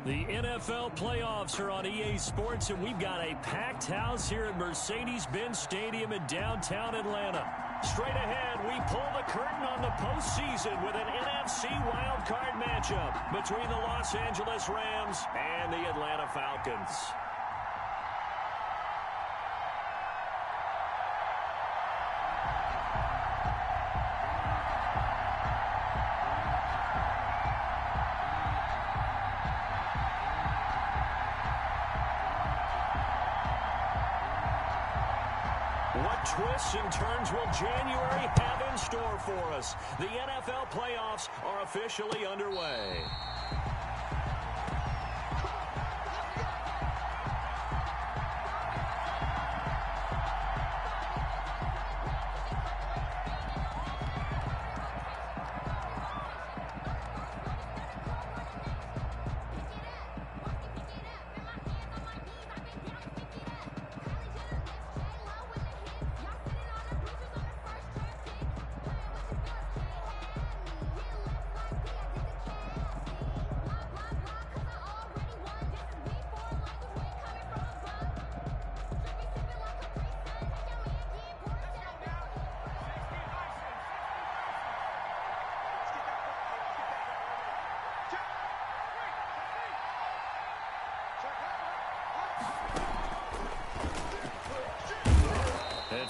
The NFL playoffs are on EA Sports, and we've got a packed house here at Mercedes-Benz Stadium in downtown Atlanta. Straight ahead, we pull the curtain on the postseason with an NFC wildcard matchup between the Los Angeles Rams and the Atlanta Falcons. What twists and turns will January have in store for us? The NFL playoffs are officially underway.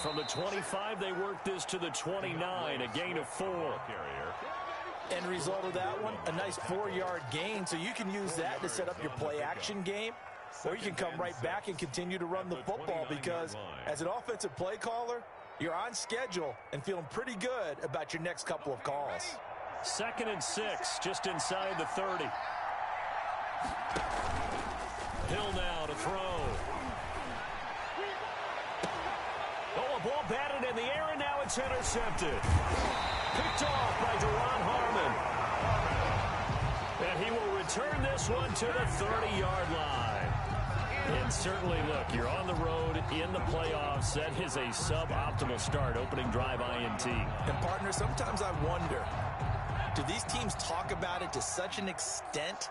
From the 25, they work this to the 29, a gain of 4. End result of that one, a nice 4-yard gain, so you can use that to set up your play-action game, or you can come right back and continue to run the football because as an offensive play caller, you're on schedule and feeling pretty good about your next couple of calls. 2nd and 6, just inside the 30. Hill now to throw. Oh, a ball batted in the air, and now it's intercepted. Picked off by Deron Harmon. And he will return this one to the 30-yard line. And certainly, look, you're on the road in the playoffs. That is a suboptimal start, opening drive INT. And, partner, sometimes I wonder, do these teams talk about it to such an extent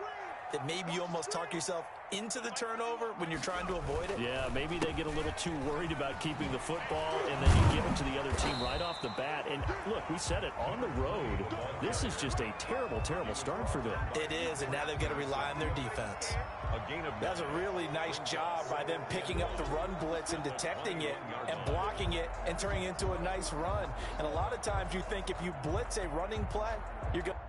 that maybe you almost talk yourself into the turnover when you're trying to avoid it? Yeah, maybe they get a little too worried about keeping the football, and then you give it to the other team right off the bat. And, look, we said it, on the road, this is just a terrible, terrible start for them. It is, and now they've got to rely on their defense. That's a really nice job by them picking up the run blitz and detecting it and blocking it and turning it into a nice run. And a lot of times you think if you blitz a running play, you're going to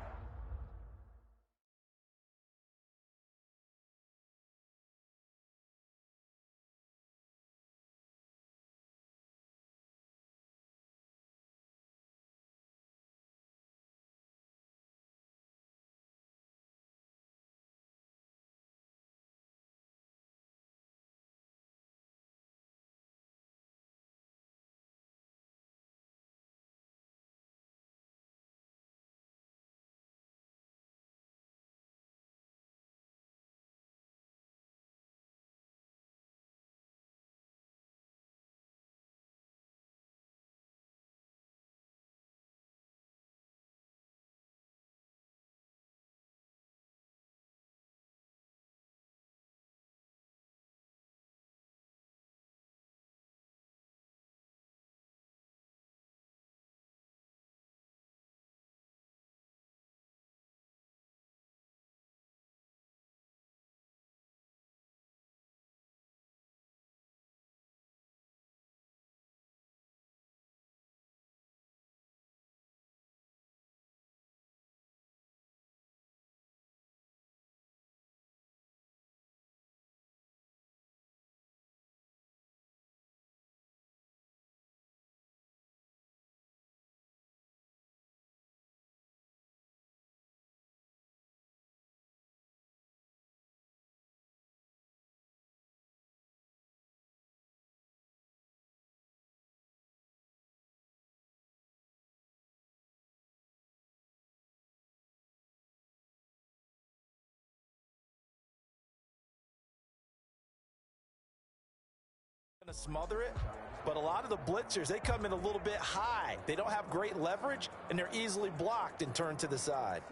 smother it, but a lot of the blitzers, they come in a little bit high. They don't have great leverage, and they're easily blocked and turned to the side.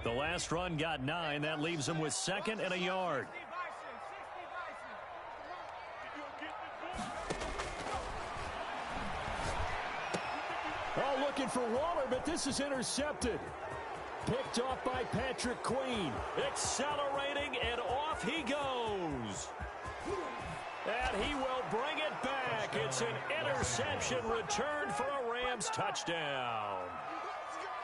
The last run got 9. That leaves him with 2nd and a yard. Oh, looking for Waller, but this is intercepted. Picked off by Patrick Queen. Accelerating, and off he goes. And he will bring it back. It's an interception return for a Rams touchdown.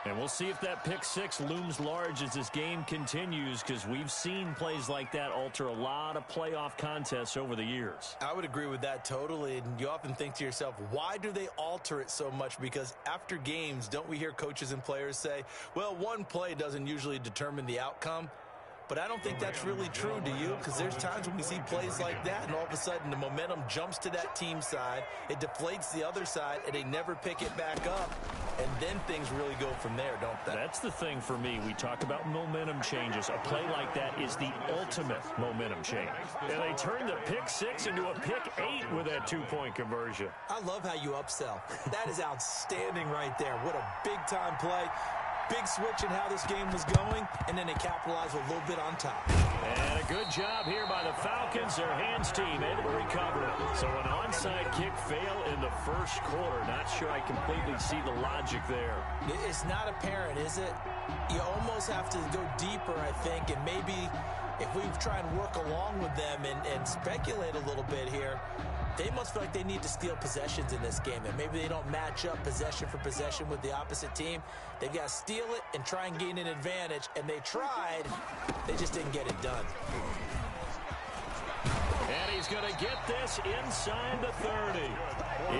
And we'll see if that pick six looms large as this game continues, because we've seen plays like that alter a lot of playoff contests over the years. I would agree with that totally. And you often think to yourself, why do they alter it so much? Because after games, don't we hear coaches and players say, well, one play doesn't usually determine the outcome? But I don't think that's really true, do you? Because there's times when we see plays like that, and all of a sudden the momentum jumps to that team side, it deflates the other side, and they never pick it back up, and then things really go from there, don't they? That's the thing for me. We talk about momentum changes. A play like that is the ultimate momentum change. And they turn the pick six into a pick 8 with that 2-point conversion. I love how you upsell. That is outstanding right there. What a big-time play. Big switch in how this game was going, and then they capitalized a little bit on top. And a good job here by the Falcons. Their hands team able to recover it. So an onside kick fail in the first quarter. Not sure I completely see the logic there. It's not apparent, is it? You almost have to go deeper, I think, and maybe if we try and work along with them and speculate a little bit here, they must feel like they need to steal possessions in this game, and maybe they don't match up possession for possession with the opposite team. They've got to steal it and try and gain an advantage, and they tried. They just didn't get it done. And he's going to get this inside the 30.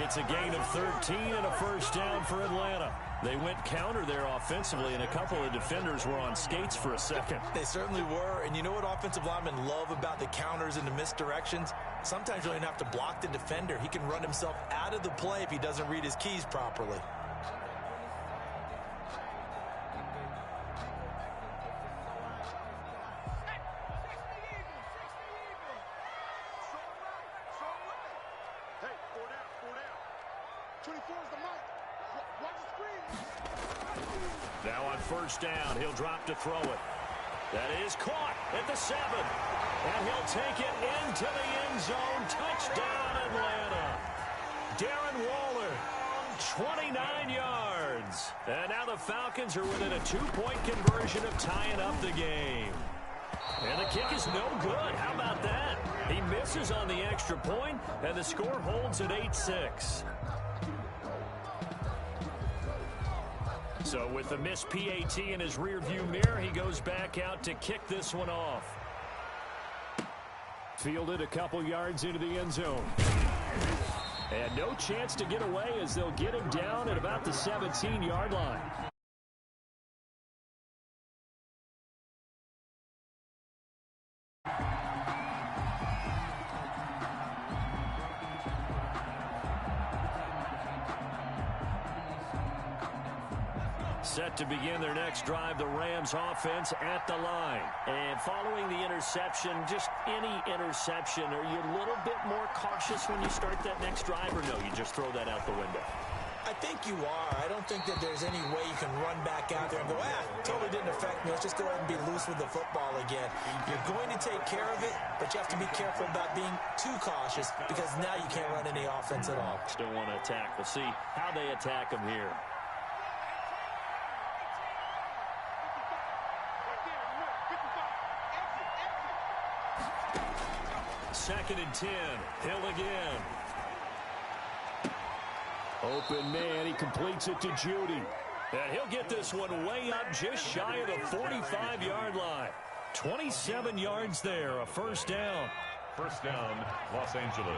It's a gain of 13 and a first down for Atlanta. They went counter there offensively, and a couple of defenders were on skates for a second. They certainly were, and you know what offensive linemen love about the counters and the misdirections? Sometimes you don't even have to block the defender. He can run himself out of the play if he doesn't read his keys properly. Now on first down, he'll drop to throw it. That is caught at the 7. And he'll take it into the end zone. Touchdown, Atlanta. Darren Waller, 29 yards. And now the Falcons are within a 2-point conversion of tying up the game. And the kick is no good. How about that? He misses on the extra point, and the score holds at 8-6. So with the missed PAT in his rearview mirror, he goes back out to kick this one off. Fielded a couple yards into the end zone. And no chance to get away as they'll get him down at about the 17-yard line. Set to begin their next drive, the Rams offense at the line. And following the interception, just any interception, are you a little bit more cautious when you start that next drive, or no, you just throw that out the window? I think you are. I don't think that there's any way you can run back out there and go, totally didn't affect me. Let's just go ahead and be loose with the football again. You're going to take care of it, but you have to be careful about being too cautious, because now you can't run any offense at all. Still want to attack. We'll see how they attack him here. Second and 10. Hill again. Open man. He completes it to Judy. And he'll get this one way up just shy of the 45-yard line. 27 yards there. A first down. First down, Los Angeles.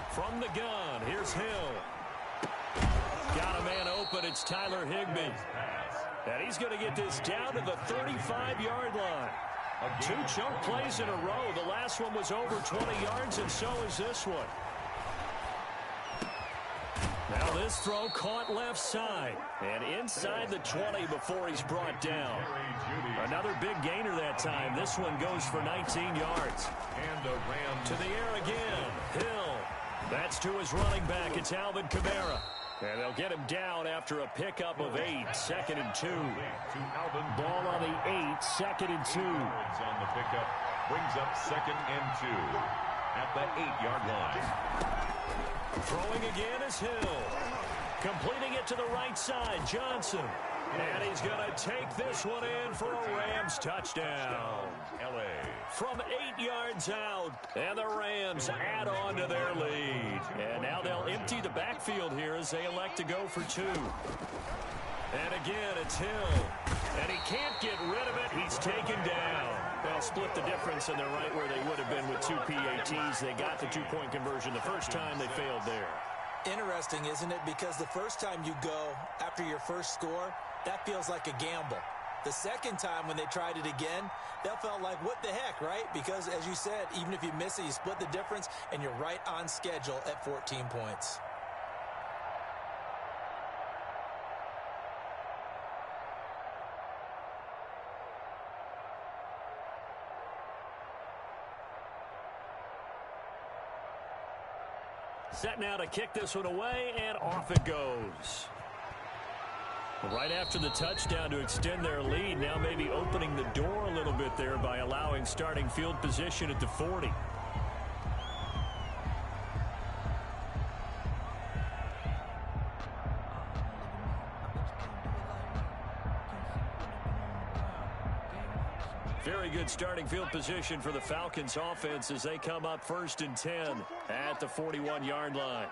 From the gun, here's Hill. Got a man open. It's Tyler Higbee. And he's going to get this down to the 35-yard line. 2 chunk plays in a row. The last one was over 20 yards, and so is this one. Now this throw caught left side. And inside the 20 before he's brought down. Another big gainer that time. This one goes for 19 yards. And a Ram to the air again. Hill. That's to his running back. It's Alvin Kamara. And they'll get him down after a pickup of 8, 2nd and 2. Ball on the 8, 2nd and 2. On the pickup, brings up 2nd and 2 at the 8-yard line. Throwing again is Hill. Completing it to the right side, Johnson. And he's going to take this one in for a Rams touchdown. L.A. From 8 yards out, and the Rams add on to their lead. And now they'll empty the backfield here as they elect to go for 2. And again, it's Hill. And he can't get rid of it. He's taken down. They'll split the difference, and they're right where they would have been with 2 PATs. They got the 2-point conversion the first time. They failed there. Interesting, isn't it? Because the first time you go after your first score, that feels like a gamble. The second time when they tried it again, that felt like, what the heck, right? Because, as you said, even if you miss it, you split the difference, and you're right on schedule at 14 points. Set now to kick this one away, and off it goes. Right after the touchdown to extend their lead, now maybe opening the door a little bit there by allowing starting field position at the 40. Very good starting field position for the Falcons offense as they come up 1st and 10 at the 41-yard line.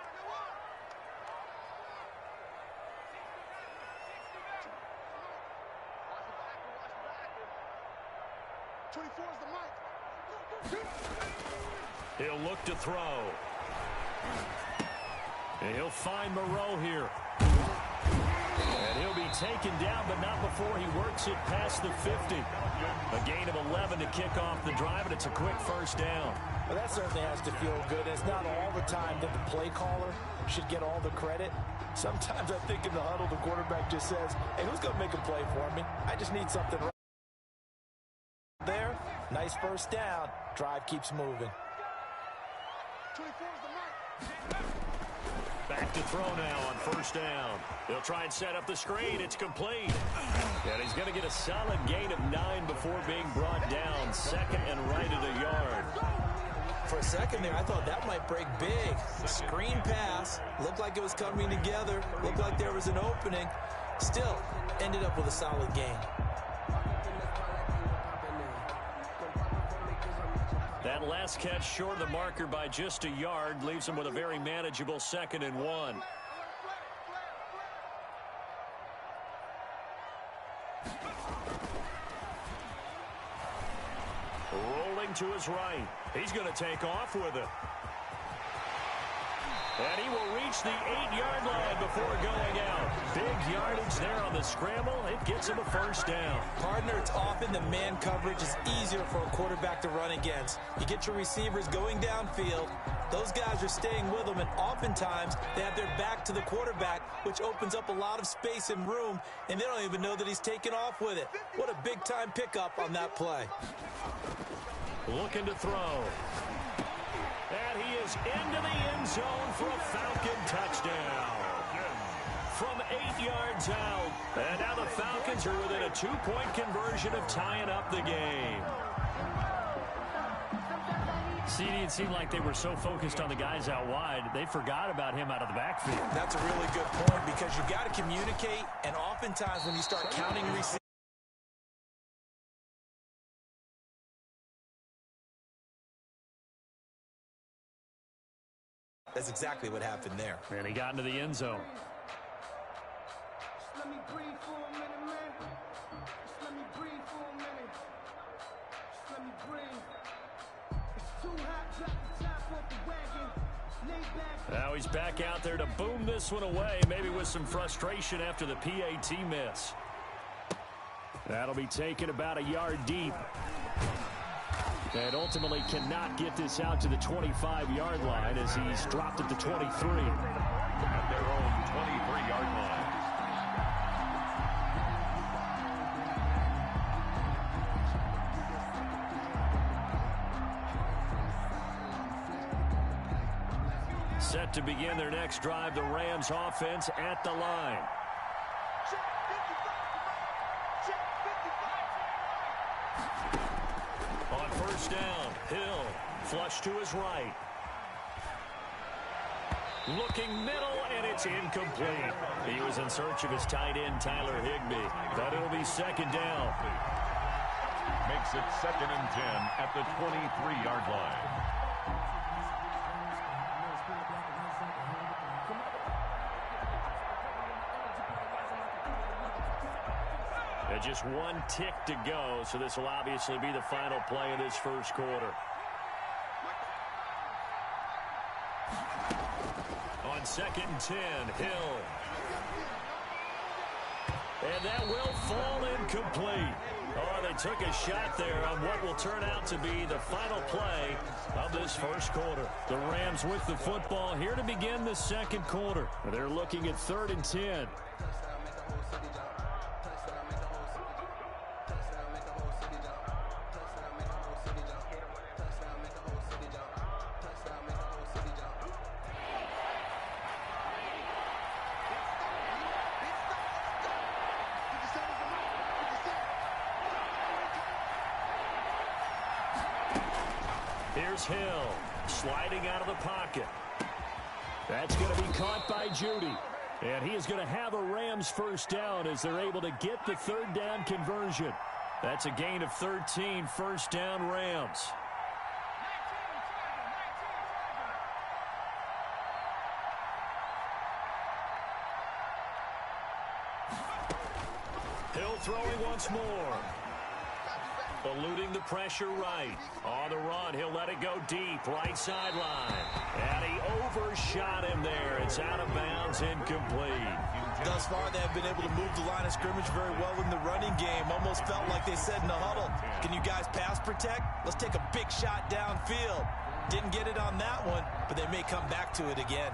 He'll look to throw. And he'll find Moreau here. And he'll be taken down, but not before he works it past the 50. A gain of 11 to kick off the drive, and it's a quick first down. Well, that certainly has to feel good. It's not all the time that the play caller should get all the credit. Sometimes I think in the huddle, the quarterback just says, hey, who's going to make a play for me? I just need something right there. Nice first down. Drive keeps moving. Back to throw now on first down. They'll try and set up the screen. It's complete. And he's going to get a solid gain of 9 before being brought down. 2nd and right at a yard. For a second there, I thought that might break big. Screen pass. Looked like it was coming together. Looked like there was an opening. Still, ended up with a solid gain. That last catch short of the marker by just a yard leaves him with a very manageable 2nd and 1. Rolling to his right. He's going to take off with it. And he will reach the 8-yard line before going out. Big yardage there on the scramble. It gets him a first down. Partner, it's often the man coverage is easier for a quarterback to run against. You get your receivers going downfield. Those guys are staying with them, and oftentimes they have their back to the quarterback, which opens up a lot of space and room, and they don't even know that he's taken off with it. What a big-time pickup on that play. Looking to throw. And he is into the end zone for a Falcon touchdown. From 8 yards out. And now the Falcons are within a 2-point conversion of tying up the game. See, it seemed like they were so focused on the guys out wide, they forgot about him out of the backfield. That's a really good point because you've got to communicate, and oftentimes when you start counting receivers, that's exactly what happened there. And he got into the end zone. Just let me breathe for a minute, man. Just let me breathe for a minute. Just let me breathe. It's too hot, drop the top off the wagon. Lay back. Now he's back out there to boom this one away, maybe with some frustration after the PAT miss. That'll be taken about a yard deep. And ultimately cannot get this out to the 25-yard line as he's dropped at the 23. At their own 23-yard line. Set to begin their next drive, the Rams offense at the line. On first down, Hill, flush to his right. Looking middle, and it's incomplete. He was in search of his tight end, Tyler Higbee, but it'll be second down. Makes it 2nd and 10 at the 23-yard line. And just one tick to go, so this will obviously be the final play of this first quarter. On 2nd and 10, Hill. And that will fall incomplete. Oh, they took a shot there on what will turn out to be the final play of this first quarter. The Rams with the football here to begin the second quarter. They're looking at 3rd and 10. Here's Hill, sliding out of the pocket. That's going to be caught by Judy. And he is going to have a Rams first down as they're able to get the 3rd down conversion. That's a gain of 13, first down Rams. Hill throwing once more. Eluding the pressure right. On the run, he'll let it go deep, right sideline. And he overshot him there. It's out of bounds, incomplete. Thus far, they have been able to move the line of scrimmage very well in the running game. Almost felt like they said in the huddle, can you guys pass protect? Let's take a big shot downfield. Didn't get it on that one, but they may come back to it again.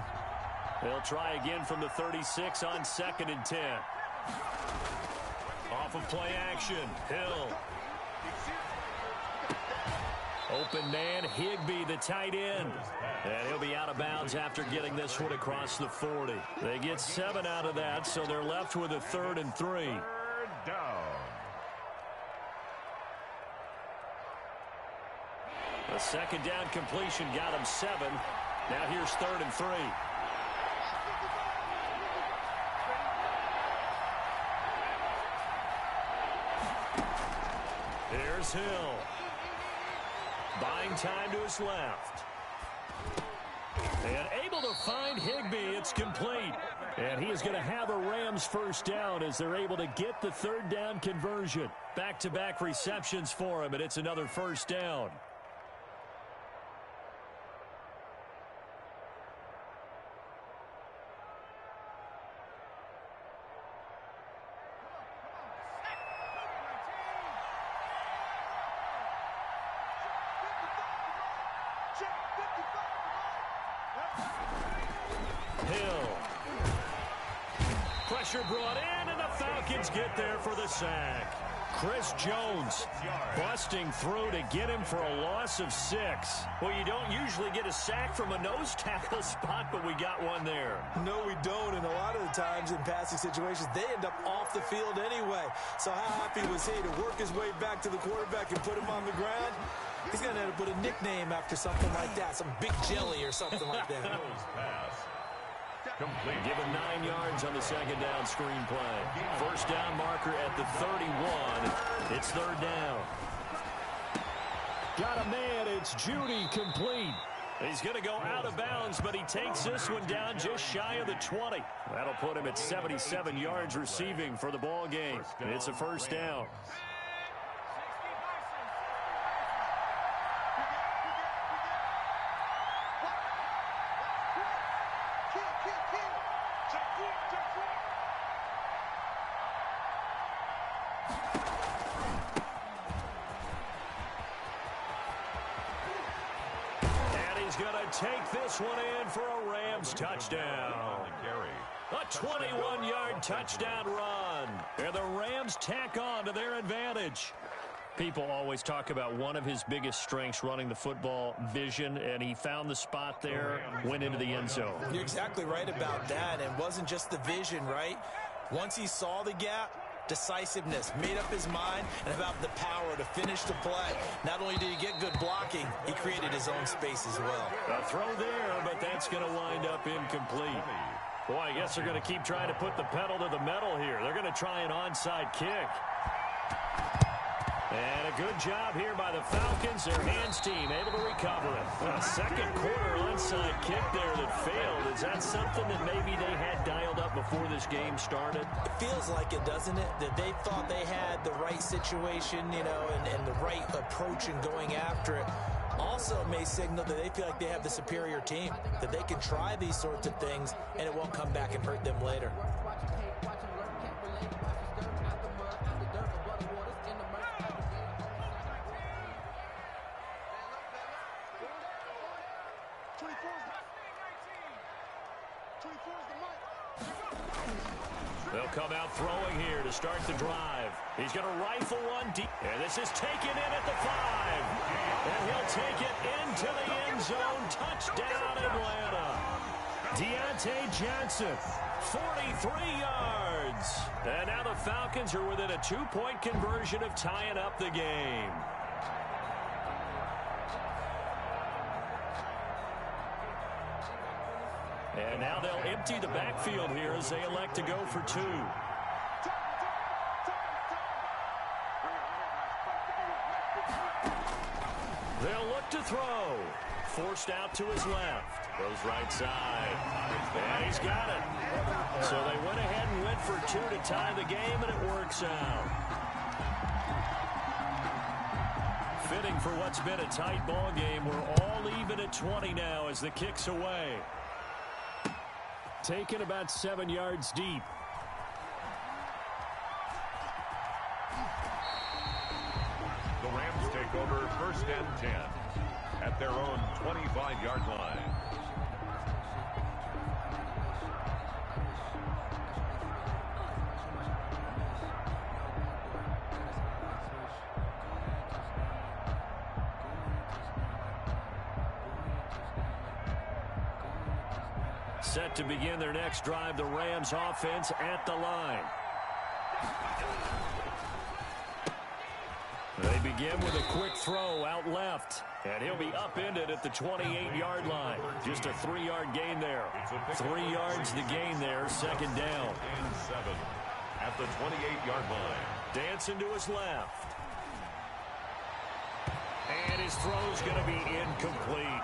They'll try again from the 36 on 2nd and 10. Off of play action, Hill. Open man, Higbee, the tight end. And he'll be out of bounds after getting this one across the 40. They get 7 out of that, so they're left with a 3rd and 3. 3rd down. A 2nd down completion got him 7. Now here's 3rd and 3. Here's Hill. Buying time to his left. And able to find Higbee. It's complete. And he is going to have a Rams first down as they're able to get the 3rd down conversion. Back-to-back receptions for him, and it's another first down. Hill. Pressure brought in, and the Falcons get there for the sack. Chris Jones busting through to get him for a loss of 6. Well, you don't usually get a sack from a nose tackle spot, but we got one there. No, we don't, and a lot of the times in passing situations, they end up off the field anyway. So how happy was he to work his way back to the quarterback and put him on the ground? He's going to have to put a nickname after something like that, some Big Jelly or something like that. Pass. Complete. Given 9 yards on the 2nd down screenplay. First down marker at the 31. It's 3rd down. Got a man. It's Judy, complete. He's going to go out of bounds, but he takes this one down just shy of the 20. That'll put him at 77 yards receiving for the ball game. It's a first down. Take this one in for a Rams touchdown. A 21-yard touchdown run. And the Rams tack on to their advantage. People always talk about one of his biggest strengths running the football, vision, and he found the spot there, went into the end zone. You're exactly right about that, and wasn't just the vision, right? Once he saw the gap, decisiveness, made up his mind, and about the power to finish the play. Not only did he get good blocking, he created his own space as well. A throw there, but that's going to wind up incomplete. Boy, I guess they're going to keep trying to put the pedal to the metal here. They're going to try an onside kick. And a good job here by the Falcons. Their hands team able to recover it. A second quarter onside kick there that failed. Is that something that maybe they had dialed up before this game started? It feels like it, doesn't it? That they thought they had the right situation, you know, and the right approach in going after it. Also may signal that they feel like they have the superior team, that they can try these sorts of things and it won't come back and hurt them later. They'll come out throwing here to start the drive. He's going to rifle one deep. And this is taken in at the 5. And he'll take it into the end zone. Touchdown, Atlanta. Deontay Johnson, 43 yards. And now the Falcons are within a 2-point conversion of tying up the game. And now they'll empty the backfield here as they elect to go for 2. They'll look to throw. Forced out to his left. Goes right side. And he's got it. So they went ahead and went for 2 to tie the game, and it works out. Fitting for what's been a tight ball game. We're all even at 20 now as the kick's away. Taken about 7 yards deep. The Rams take over 1st and 10 at their own 25-yard line. Set to begin their next drive, the Rams offense at the line. They begin with a quick throw out left. And he'll be upended at the 28-yard line. Just a 3-yard gain there. 3 yards the gain there, 2nd down. And 7 at the 28-yard line. Dancing to his left. And his throw's going to be incomplete.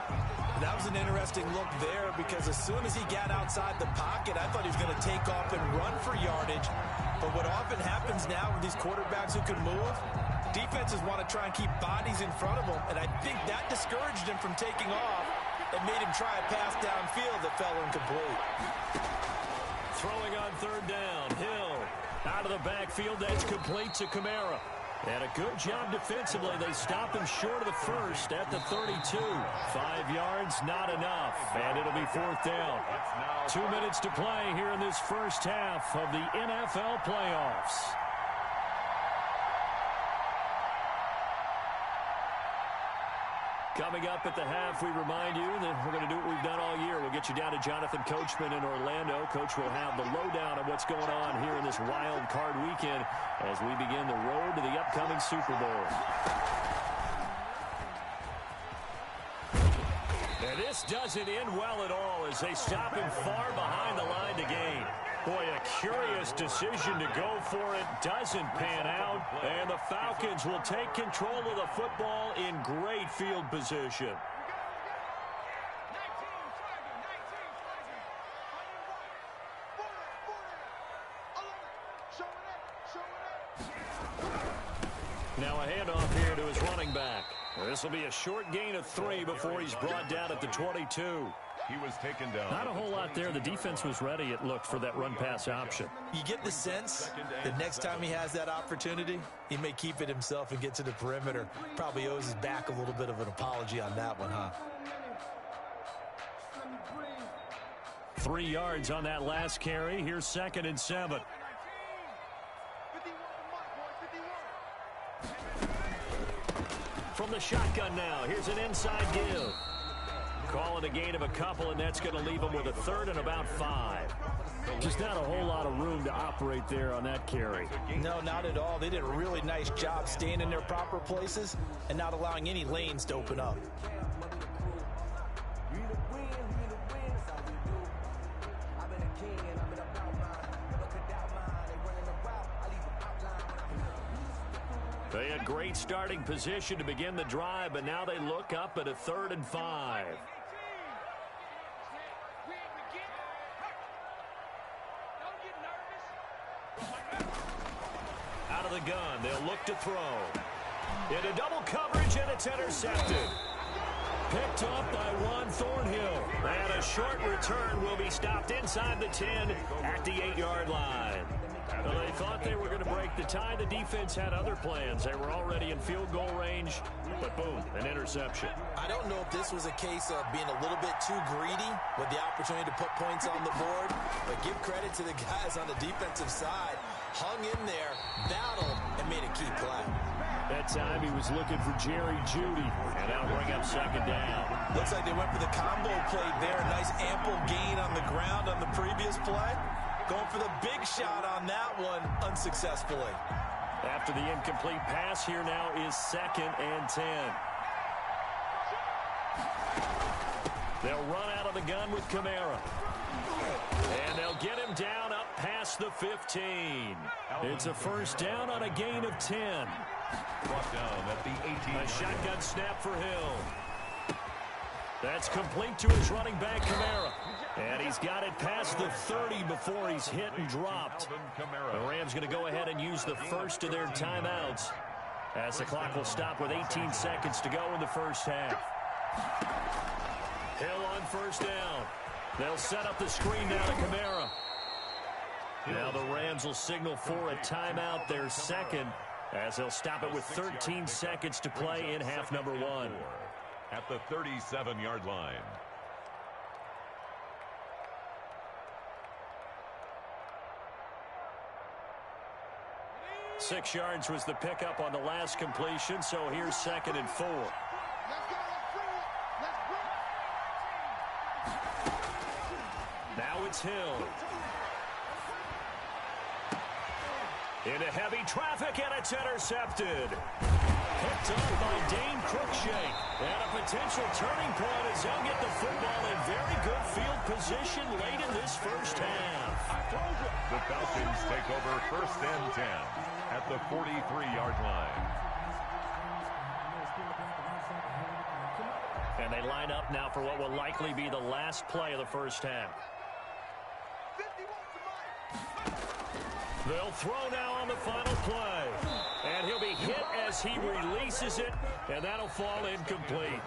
That was an interesting look there because as soon as he got outside the pocket, I thought he was going to take off and run for yardage. But what often happens now with these quarterbacks who can move, defenses want to try and keep bodies in front of them, and I think that discouraged him from taking off and made him try a pass downfield that fell incomplete. Throwing on 3rd down, Hill out of the backfield, that's complete to Kamara. And a good job defensively. They stop him short of the 1st at the 32. 5 yards, not enough. And it'll be 4th down. 2 minutes to play here in this first half of the NFL playoffs. Coming up at the half, we remind you that we're going to do what we've done all year. We'll get you down to Jonathan Coachman in Orlando. Coach will have the lowdown of what's going on here in this wild card weekend as we begin the road to the upcoming Super Bowl. And this doesn't end well at all as they stop him far behind the line to gain. Boy, a curious decision to go for it. Doesn't pan out. And the Falcons will take control of the football in great field position. Now a handoff here to his running back. This will be a short gain of 3 before he's brought down at the 22. He was taken down. Not a whole lot there. The defense was ready, it looked, for that run-pass option. You get the sense that next time he has that opportunity, he may keep it himself and get to the perimeter. Probably owes his back a little bit of an apology on that one, huh? 3 yards on that last carry. Here's 2nd and 7. From the shotgun now, here's an inside give. Calling a gain of a couple, and that's going to leave them with a third and about 5. Just not a whole lot of room to operate there on that carry. No, not at all. They did a really nice job staying in their proper places and not allowing any lanes to open up. They had great starting position to begin the drive, but now they look up at a 3rd and 5. Out of the gun, they'll look to throw. Into double coverage, and it's intercepted. Picked up by Juan Thornhill. And a short return will be stopped inside the 10 at the 8-yard line. Well, they thought they were going to break the tie. The defense had other plans. They were already in field goal range, but boom, an interception. I don't know if this was a case of being a little bit too greedy with the opportunity to put points on the board, but give credit to the guys on the defensive side. Hung in there, battled, and made a key play. That time he was looking for Jerry Jeudy, and that'll bring up 2nd down. Looks like they went for the combo play there. Nice ample gain on the ground on the previous play. Going for the big shot on that one, unsuccessfully. After the incomplete pass, here now is 2nd and 10. They'll run out of the gun with Kamara. And they'll get him down up past the 15. It's a 1st down on a gain of 10. Brought down at the 18. A shotgun snap for Hill. That's complete to his running back, Kamara. And he's got it past the 30 before he's hit and dropped. The Rams going to go ahead and use the first of their timeouts as the clock will stop with 18 seconds to go in the first half. Hill on 1st down. They'll set up the screen now to Kamara. Now the Rams will signal for a timeout, their 2nd, as they'll stop it with 13 seconds to play in half number 1. At the 37-yard line. Six yards was the pickup on the last completion, so here's 2nd and 4. Now it's Hill. Into heavy traffic, and it's intercepted. Picked up by Dane Cruikshank. And a potential turning point as they'll get the football in very good field position late in this first half. The Falcons take over 1st and 10 at the 43-yard line. And they line up now for what will likely be the last play of the first half. They'll throw now on the final play. And he'll be hit as he releases it, and that'll fall incomplete.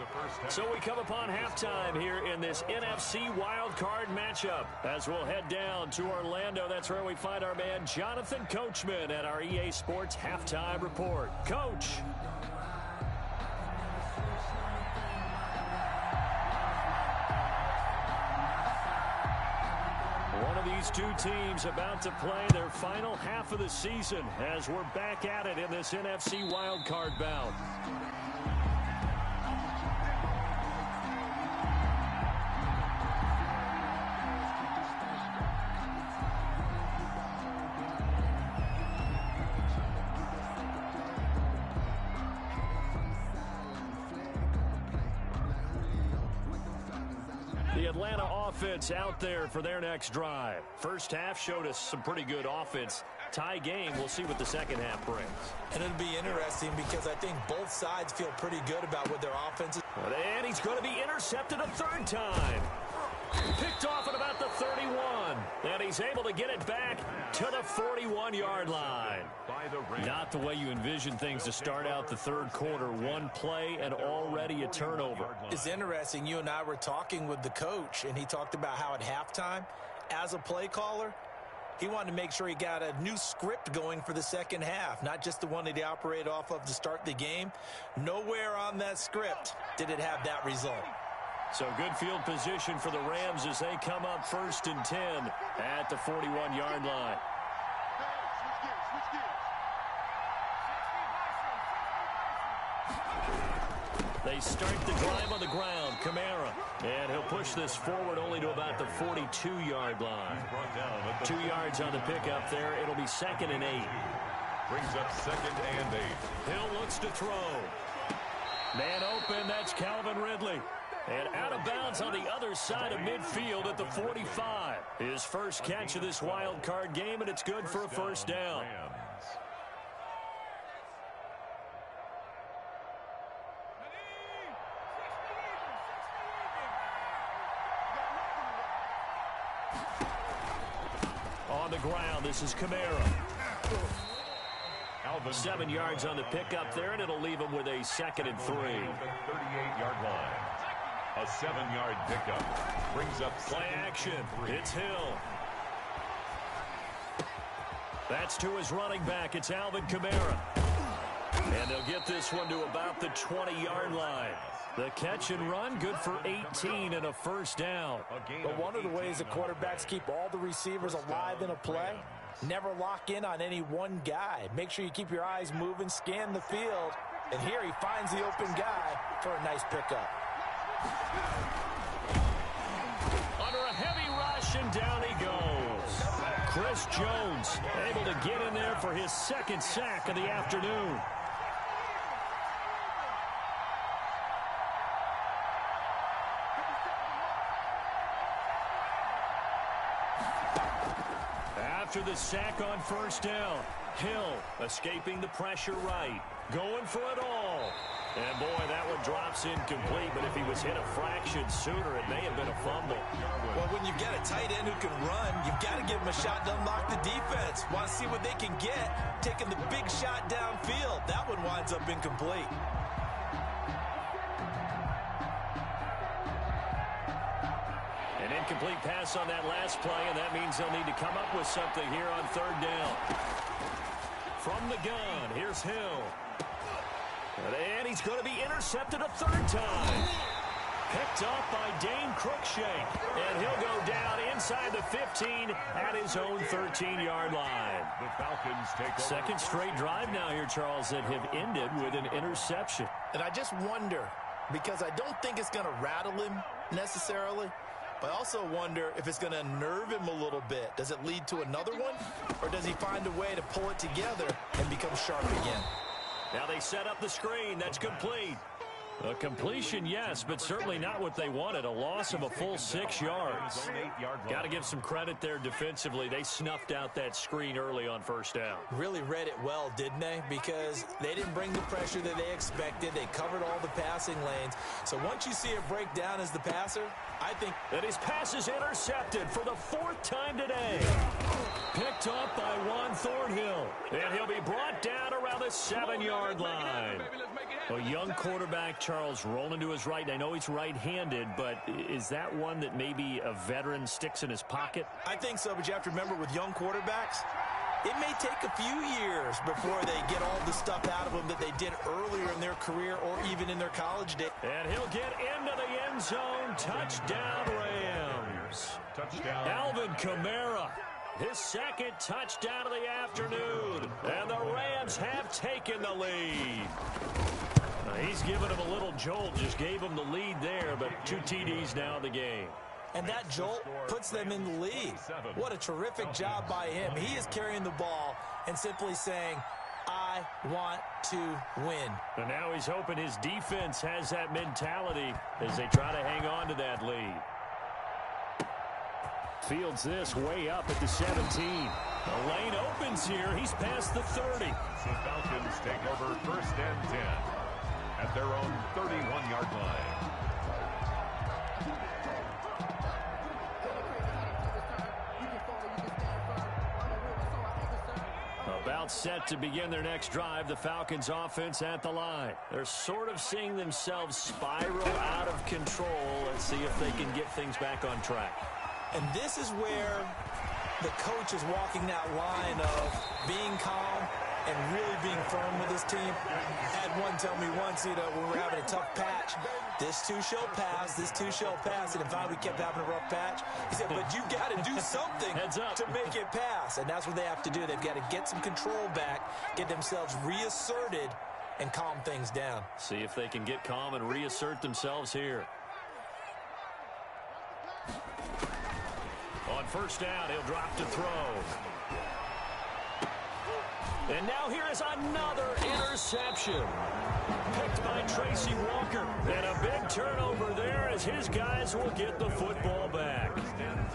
So we come upon halftime here in this NFC wildcard matchup. As we'll head down to Orlando, that's where we find our man Jonathan Coachman at our EA Sports Halftime Report. Coach. One of these two teams about to play their final half of the season as we're back at it in this NFC wildcard bout. The Atlanta offense out there for their next drive. First half showed us some pretty good offense. Tie game, we'll see what the second half brings. And it'll be interesting because I think both sides feel pretty good about what their offense is. And he's going to be intercepted a 3rd time. Picked off at about the 31. And he's able to get it back to the 41-yard line. Not the way you envision things to start out the 3rd quarter. One play and already a turnover. It's interesting. You and I were talking with the coach, and he talked about how at halftime, as a play caller, he wanted to make sure he got a new script going for the second half, not just the one that he operated off of to start the game. Nowhere on that script did it have that result. So good field position for the Rams as they come up 1st and 10 at the 41-yard line. They start the drive on the ground. Kamara. And he'll push this forward only to about the 42-yard line. 2 yards on the pickup there. It'll be 2nd and 8. Brings up 2nd and 8. Hill looks to throw. Man open, that's Calvin Ridley. And out of bounds on the other side of midfield at the 45. His first catch of this wild card game, and it's good for a first down. On the ground, this is Kamara. 7 yards on the pickup there, and it'll leave him with a 2nd and 3. 38-yard line. A 7-yard pickup. Brings up play action. It's Hill. That's to his running back. It's Alvin Kamara. And they'll get this one to about the 20-yard line. The catch and run, good for 18 and a first down. But one of the ways the quarterbacks keep all the receivers alive in a play, never lock in on any one guy. Make sure you keep your eyes moving, scan the field. And here he finds the open guy for a nice pickup. Under a heavy rush, and down he goes. Chris Jones able to get in there for his 2nd sack of the afternoon. After the sack on first down, Hill escaping the pressure right, going for it all. And boy, that one drops incomplete, but if he was hit a fraction sooner, it may have been a fumble. Well, when you've got a tight end who can run, you've got to give him a shot to unlock the defense. Want to see what they can get, taking the big shot downfield. That one winds up incomplete. An incomplete pass on that last play, and that means they'll need to come up with something here on 3rd down. From the gun, here's Hill. And he's going to be intercepted a 3rd time. Picked off by Dane Cruikshank. And he'll go down inside the 15 at his own 13-yard line. The Falcons take over. 2nd straight drive now here, Charles, that have ended with an interception. And I just wonder, because I don't think it's going to rattle him necessarily, but I also wonder if it's going to unnerve him a little bit. Does it lead to another one? Or does he find a way to pull it together and become sharp again? Now they set up the screen. That's complete. A completion, yes, but certainly not what they wanted. A loss of a full 6 yards. Got to give some credit there defensively. They snuffed out that screen early on first down. Really read it well, didn't they? Because they didn't bring the pressure that they expected. They covered all the passing lanes. So once you see it break down as the passer, I think that his pass is intercepted for the 4th time today. Picked off by Juan Thornhill. And he'll be brought down around the 7-yard line. A young quarterback, Charles, rolling to his right. And I know he's right-handed, but is that one that maybe a veteran sticks in his pocket? I think so, but you have to remember with young quarterbacks, it may take a few years before they get all the stuff out of them that they did earlier in their career or even in their college days. And he'll get into the end zone. Touchdown, Rams. Touchdown. Alvin Kamara. His 2nd touchdown of the afternoon. And the Rams have taken the lead. He's given him a little jolt, just gave him the lead there, but 2 TDs now in the game. And that jolt puts them in the lead. What a terrific job by him. He is carrying the ball and simply saying, I want to win. And now he's hoping his defense has that mentality as they try to hang on to that lead. Fields this way up at the 17. The lane opens here. He's past the 30. The Falcons take over 1st and 10 at their own 31-yard line. About set to begin their next drive, the Falcons offense at the line. They're sort of seeing themselves spiral out of control. Let's see if they can get things back on track. And this is where the coach is walking that line of being calm and really being firm with his team. I had one tell me once, when we were having a tough patch, this too shall pass, this too shall pass. And if we kept having a rough patch, he said, but you've got to do something to make it pass. And that's what they have to do. They've got to get some control back, get themselves reasserted, and calm things down. See if they can get calm and reassert themselves here. On first down, he'll drop to throw. And now here is another interception. Picked by Tracy Walker. And a big turnover there as his guys will get the football back.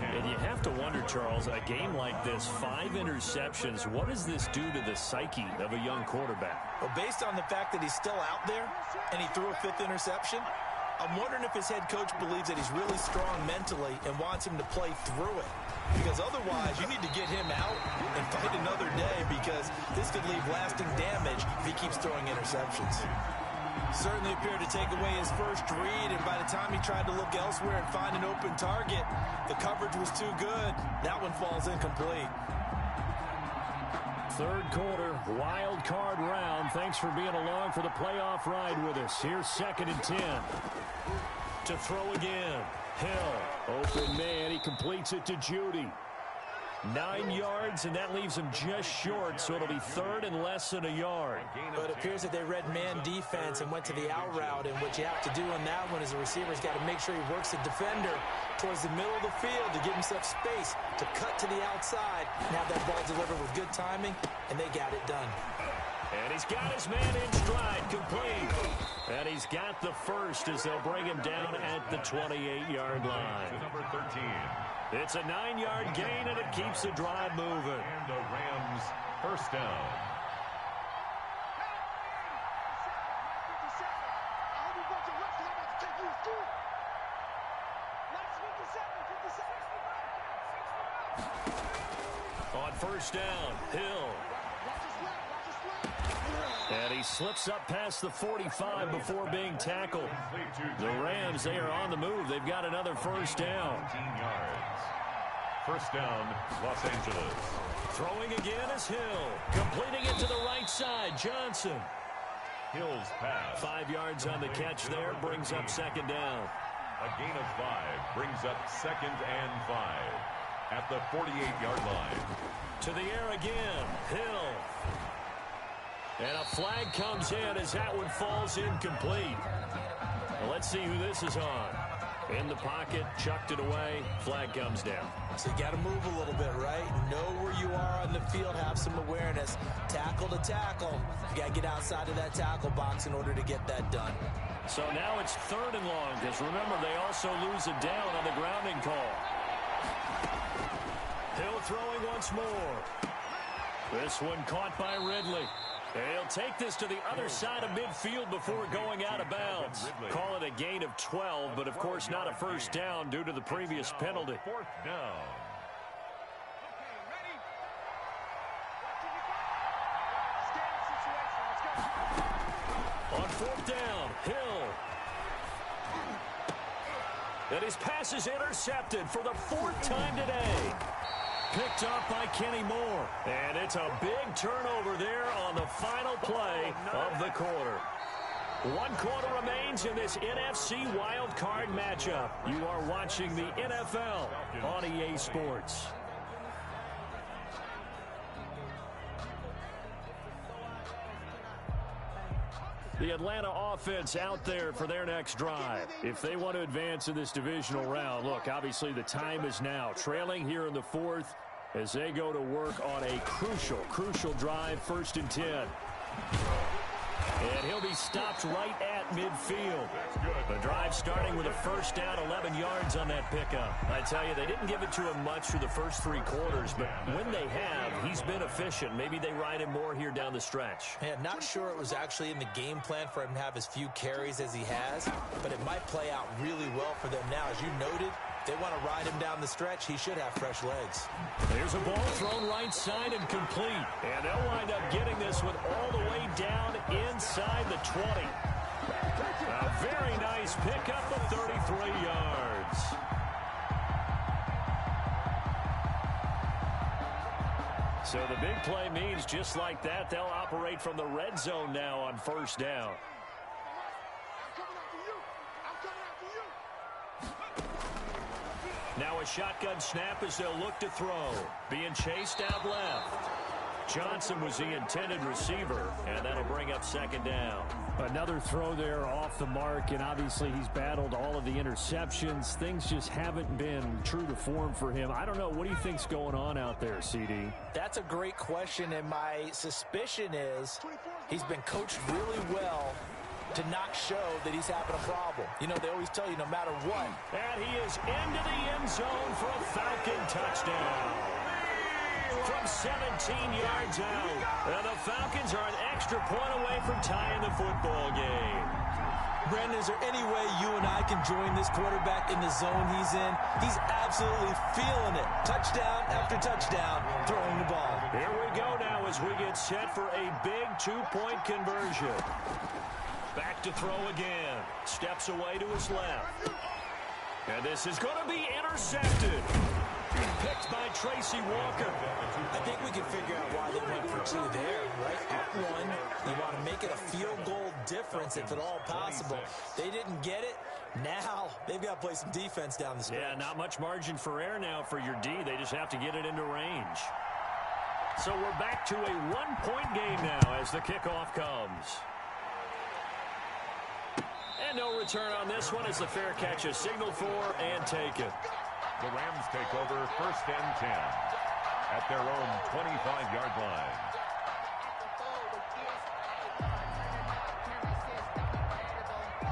And you have to wonder, Charles, a game like this, 5 interceptions, what does this do to the psyche of a young quarterback? Well, based on the fact that he's still out there and he threw a 5th interception, I'm wondering if his head coach believes that he's really strong mentally and wants him to play through it. Because otherwise, you need to get him out and fight another day, because this could leave lasting damage if he keeps throwing interceptions. Certainly appeared to take away his first read, and by the time he tried to look elsewhere and find an open target, the coverage was too good. That one falls incomplete. Third quarter, wild card round. Thanks for being along for the playoff ride with us. Here's 2nd and 10. To throw again. Hill, open man, he completes it to Judy. 9 yards, and that leaves him just short, so it'll be 3rd and less than a yard. But it appears that they read man defense and went to the out route, and what you have to do on that one is the receiver's got to make sure he works the defender towards the middle of the field to give himself space to cut to the outside and have that ball delivered with good timing, and they got it done. And he's got his man in stride, complete. And he's got the first as they'll bring him down at the 28-yard line. Number 13. It's a 9-yard gain, and it keeps the drive moving. And the Rams first down. On first down, Hill. And he slips up past the 45 before being tackled. The Rams, they are on the move. They've got another first down. 19 yards. First down, Los Angeles. Throwing again is Hill. Completing it to the right side, Johnson. Hill's pass. 5 yards on the catch there, brings up 2nd down. A gain of 5 brings up 2nd and 5 at the 48-yard line. To the air again, Hill. And a flag comes in as that one falls incomplete. Well, let's see who this is on. In the pocket, chucked it away, flag comes down. So you got to move a little bit, right? Know where you are on the field, have some awareness. Tackle to tackle. You got to get outside of that tackle box in order to get that done. So now it's 3rd and long, because remember, they also lose a down on the grounding call. Hill throwing once more. This one caught by Ridley. They'll take this to the other side of midfield before going out of bounds. Call it a gain of 12, but of course not a first down due to the previous penalty. 4th down. On 4th down, Hill. And his pass is intercepted for the 4th time today. Picked up by Kenny Moore. And it's a big turnover there on the final play of the quarter. 1 quarter remains in this NFC wild card matchup. You are watching the NFL on EA Sports. The Atlanta offense out there for their next drive. If they want to advance in this divisional round, look, obviously the time is now. Trailing here in the 4th as they go to work on a crucial drive, 1st and 10. And he'll be stopped right at midfield. The drive starting with a first down, 11 yards on that pickup. I tell you, they didn't give it to him much through the first 3 quarters, but when they have, he's been efficient. Maybe they ride him more here down the stretch. Yeah, not sure it was actually in the game plan for him to have as few carries as he has, but it might play out really well for them now. As you noted, they want to ride him down the stretch. He should have fresh legs. There's a ball thrown right side and complete. And they'll wind up getting this one all the way down inside the 20. A very nice pickup of 33 yards. So the big play means just like that, they'll operate from the red zone now on first down. Now a shotgun snap as they'll look to throw. Being chased out left. Johnson was the intended receiver, and that'll bring up second down. Another throw there off the mark, and obviously he's battled all of the interceptions. Things just haven't been true to form for him. I don't know. What do you think's going on out there, CD? That's a great question, and my suspicion is he's been coached really well to not show that he's having a problem. You know, they always tell you no matter what. And he is into the end zone for a Falcon touchdown. From 17 yards out. And the Falcons are an extra point away from tying the football game. Brandon, is there any way you and I can join this quarterback in the zone he's in? He's absolutely feeling it. Touchdown after touchdown, throwing the ball. Here we go now as we get set for a big two-point conversion. Back to throw again. Steps away to his left. And this is going to be intercepted. Picked by Tracy Walker. I think we can figure out why they went for two there, right? Up one, you want to make it a field goal difference if at all possible. They didn't get it. Now they've got to play some defense down the stretch. Yeah, not much margin for error now for your D. They just have to get it into range. So we're back to a one-point game now as the kickoff comes. And no return on this one as the fair catch is signaled for and taken. The Rams take over 1st and 10 at their own 25-yard line.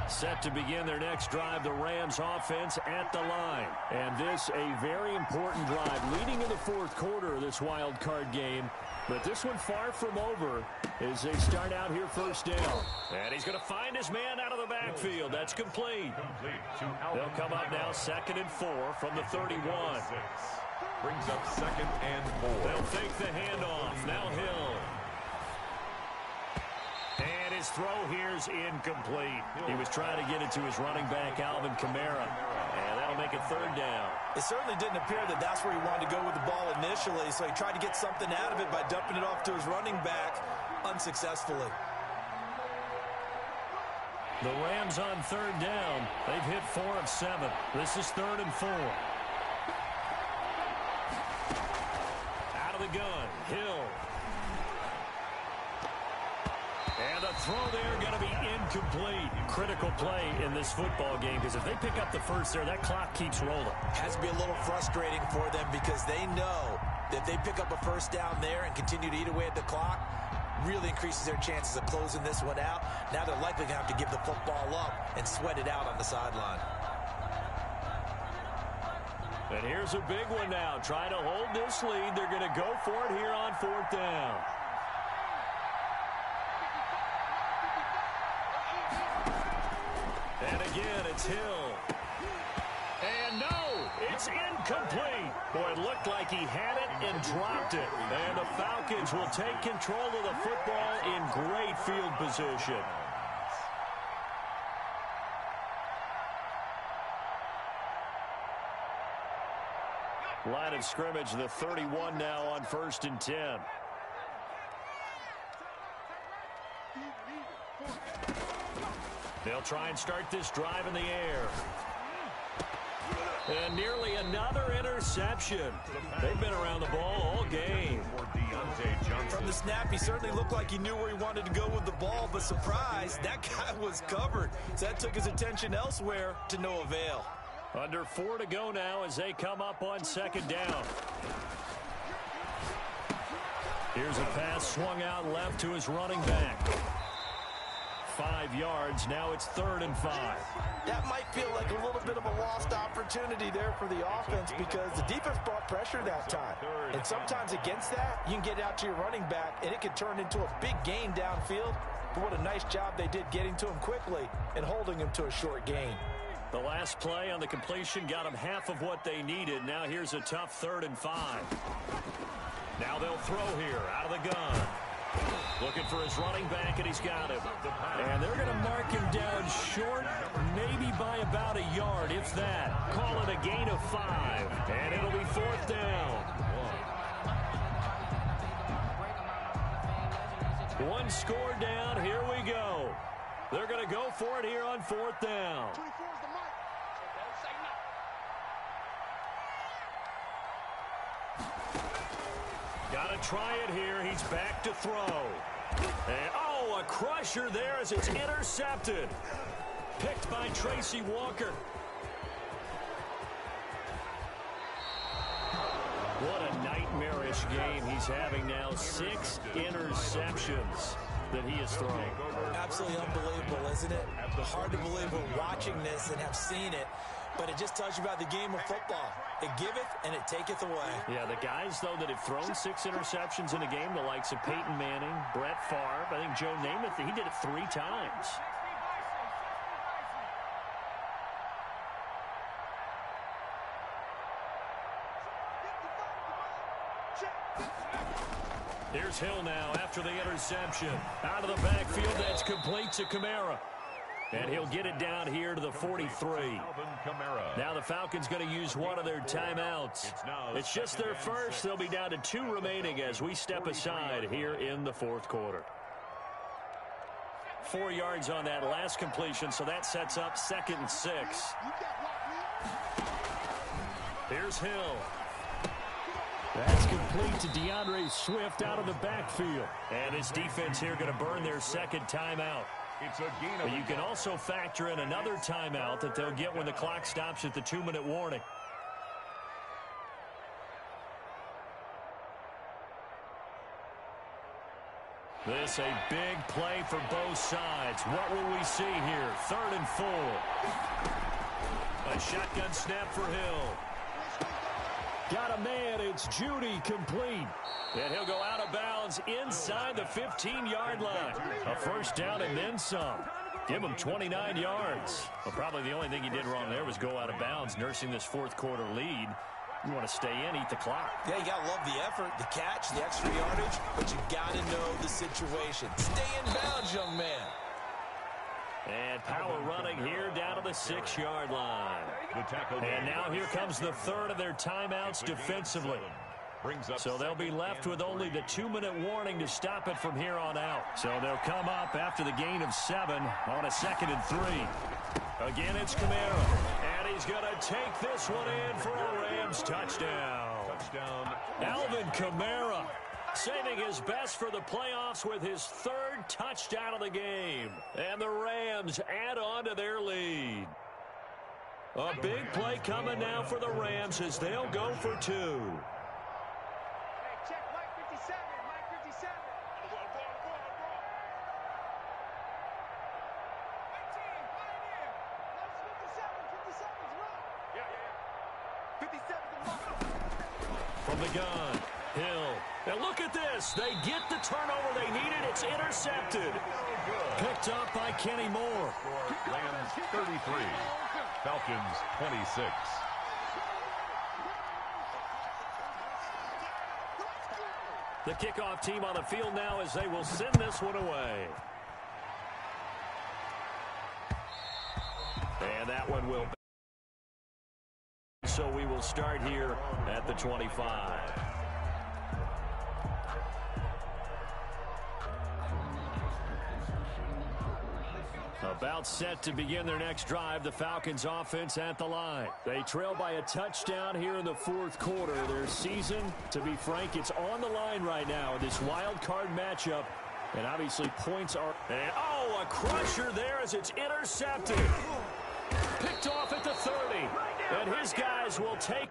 Set to begin their next drive, the Rams offense at the line. And this a very important drive leading in the fourth quarter of this wild card game. But this one far from over as they start out here 1st down. And he's going to find his man out of the backfield. That's complete. They'll come up now 2nd and 4 from the 31. Brings up 2nd and 4. They'll fake the handoff. Now Hill. And his throw here's incomplete. He was trying to get it to his running back, Alvin Kamara. And that'll make it 3rd down. It certainly didn't appear that that's where he wanted to go with the ball initially, so he tried to get something out of it by dumping it off to his running back unsuccessfully. The Rams on 3rd down. They've hit 4 of 7. This is 3rd and 4. Out of the gun, Hill. And the throw there going to be incomplete. Critical play in this football game because if they pick up the first there, that clock keeps rolling. Has to be a little frustrating for them because they know that if they pick up a 1st down there and continue to eat away at the clock, really increases their chances of closing this one out. Now they're likely going to have to give the football up and sweat it out on the sideline. And here's a big one now. Trying to hold this lead. They're going to go for it here on 4th down. And again, it's Hill. And no, it's incomplete. Boy, it looked like he had it and dropped it. And the Falcons will take control of the football in great field position. Line of scrimmage, the 31 now on 1st and 10. They'll try and start this drive in the air. And nearly another interception. They've been around the ball all game. From the snap, he certainly looked like he knew where he wanted to go with the ball, but surprise, that guy was covered. So that took his attention elsewhere to no avail. Under 4 to go now as they come up on 2nd down. Here's a pass swung out left to his running back. 5 yards. Now it's 3rd and 5. That might feel like a little bit of a lost opportunity there for the offense because the defense brought pressure that time. And sometimes against that, you can get out to your running back, and it can turn into a big gain downfield. But what a nice job they did getting to him quickly and holding him to a short gain. The last play on the completion got them half of what they needed. Now here's a tough 3rd and 5. Now they'll throw here out of the gun. Looking for his running back, and he's got him. And they're going to mark him down short, maybe by about a yard, if that. Call it a gain of 5, and it'll be 4th down. One score down, here we go. They're going to go for it here on 4th down. Got a to try it here. He's back to throw. And, oh, a crusher there as it's intercepted. Picked by Tracy Walker. What a nightmarish game he's having now. 6 interceptions that he has thrown. Absolutely unbelievable, isn't it? Hard to believe we're watching this and have seen it, but it just tells you about the game of football. It giveth and it taketh away. Yeah, the guys, though, that have thrown 6 interceptions in a game, the likes of Peyton Manning, Brett Favre, I think Joe Namath, he did it 3 times. Here's Hill now after the interception. Out of the backfield, that's complete to Kamara. And he'll get it down here to the 43. Now the Falcons going to use one of their timeouts. It's just their first. They'll be down to 2 remaining as we step aside here in the 4th quarter. 4 yards on that last completion, so that sets up 2nd and 6. Here's Hill. That's complete to DeAndre Swift out of the backfield. And his defense here going to burn their 2nd timeout. But you can also factor in another timeout that they'll get when the clock stops at the 2-minute warning. This a big play for both sides. What will we see here? 3rd and 4. A shotgun snap for Hill. Got a man. It's Judy complete. And he'll go out of bounds inside the 15-yard line. A 1st down and then some. Give him 29 yards. Well, probably the only thing he did wrong there was go out of bounds, nursing this 4th quarter lead. You want to stay in, eat the clock. Yeah, you got to love the effort, the catch, the extra yardage, but you got to know the situation. Stay in bounds, young man. And power running here down to the 6-yard line. And now here comes the 3rd of their timeouts defensively. So they'll be left with only the 2-minute warning to stop it from here on out. So they'll come up after the gain of 7 on a 2nd and 3. Again, it's Kamara. And he's going to take this one in for a Rams touchdown. Alvin Kamara saving his best for the playoffs with his 3rd touchdown of the game. And the Rams add on to their lead. A big play coming now for the Rams as they'll go for 2. Check Mike 57, Mike 57. 57's From the gun, Hill. And look at this. They get the turnover they needed. It's intercepted. Picked up by Kenny Moore. Rams 33, Falcons 26. The kickoff team on the field now as they will send this one away. And that one will. So we will start here at the 25. About set to begin their next drive, the Falcons offense at the line. They trail by a touchdown here in the 4th quarter. Their season, to be frank, it's on the line right now in this wild card matchup. And obviously points are... And, oh, a crusher there as it's intercepted. Picked off at the 30. And his guys will take...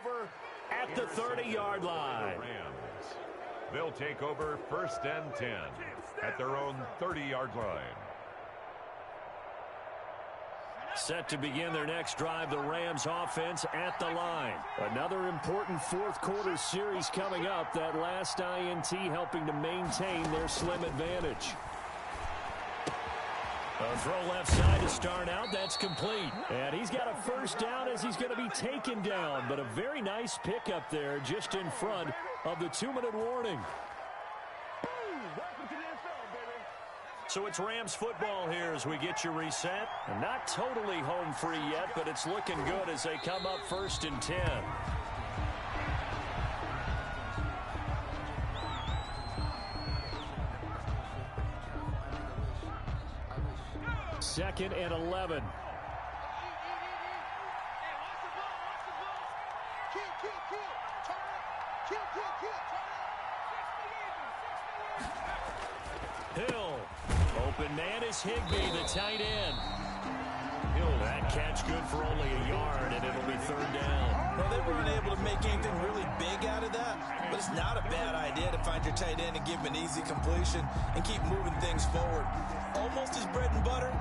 over at the 30-yard line. They'll take over 1st and 10 at their own 30-yard line. Set to begin their next drive, the Rams offense at the line. Another important 4th quarter series coming up. That last INT helping to maintain their slim advantage. A throw left side to start out. That's complete. And he's got a 1st down as he's going to be taken down. But a very nice pickup there just in front of the 2-minute warning. So it's Rams football here as we get you reset. And not totally home free yet, but it's looking good as they come up 1st and 10. Second and 11. Hill. Open man is Higbee, the tight end. Hill, that catch good for only a yard, and it'll be 3rd down. Well, they weren't able to make anything really big out of that, but it's not a bad idea to find your tight end and give him an easy completion and keep moving things forward. Almost his bread and butter.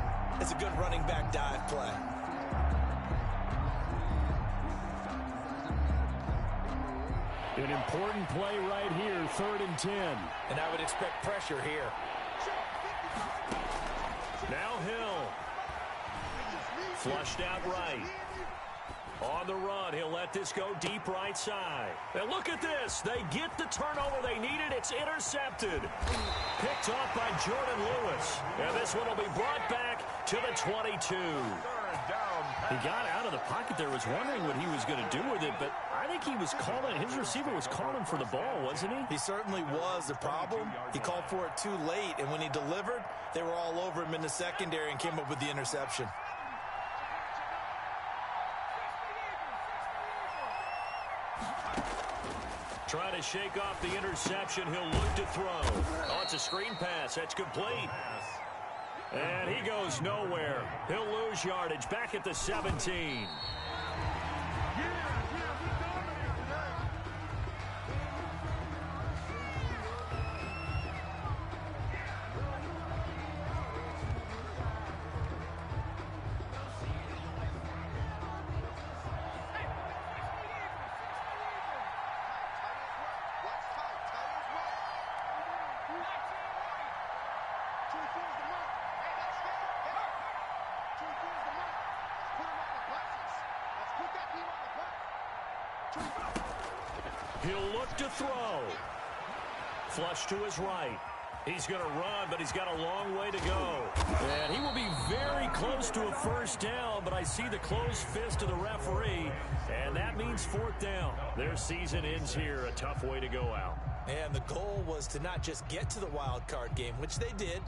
It's a good running back dive play. An important play right here, 3rd and 10. And I would expect pressure here. Now Hill. Flushed out right. On the run, he'll let this go deep right side. And look at this. They get the turnover they needed. It's intercepted. Picked off by Jordan Lewis. And this one will be brought back to the 22. He got out of the pocket there, was wondering what he was going to do with it, but I think he was calling, his receiver was calling for the ball, wasn't he? He certainly was. The problem, he called for it too late, and when he delivered, they were all over him in the secondary and came up with the interception. Trying to shake off the interception. He'll look to throw. Oh, it's a screen pass. That's complete. And he goes nowhere. He'll lose yardage back at the 17. He'll look to throw. Flush to his right. He's going to run, but he's got a long way to go. And he will be very close to a 1st down, but I see the closed fist of the referee, and that means 4th down. Their season ends here. A tough way to go out. And the goal was to not just get to the wild card game, which they did,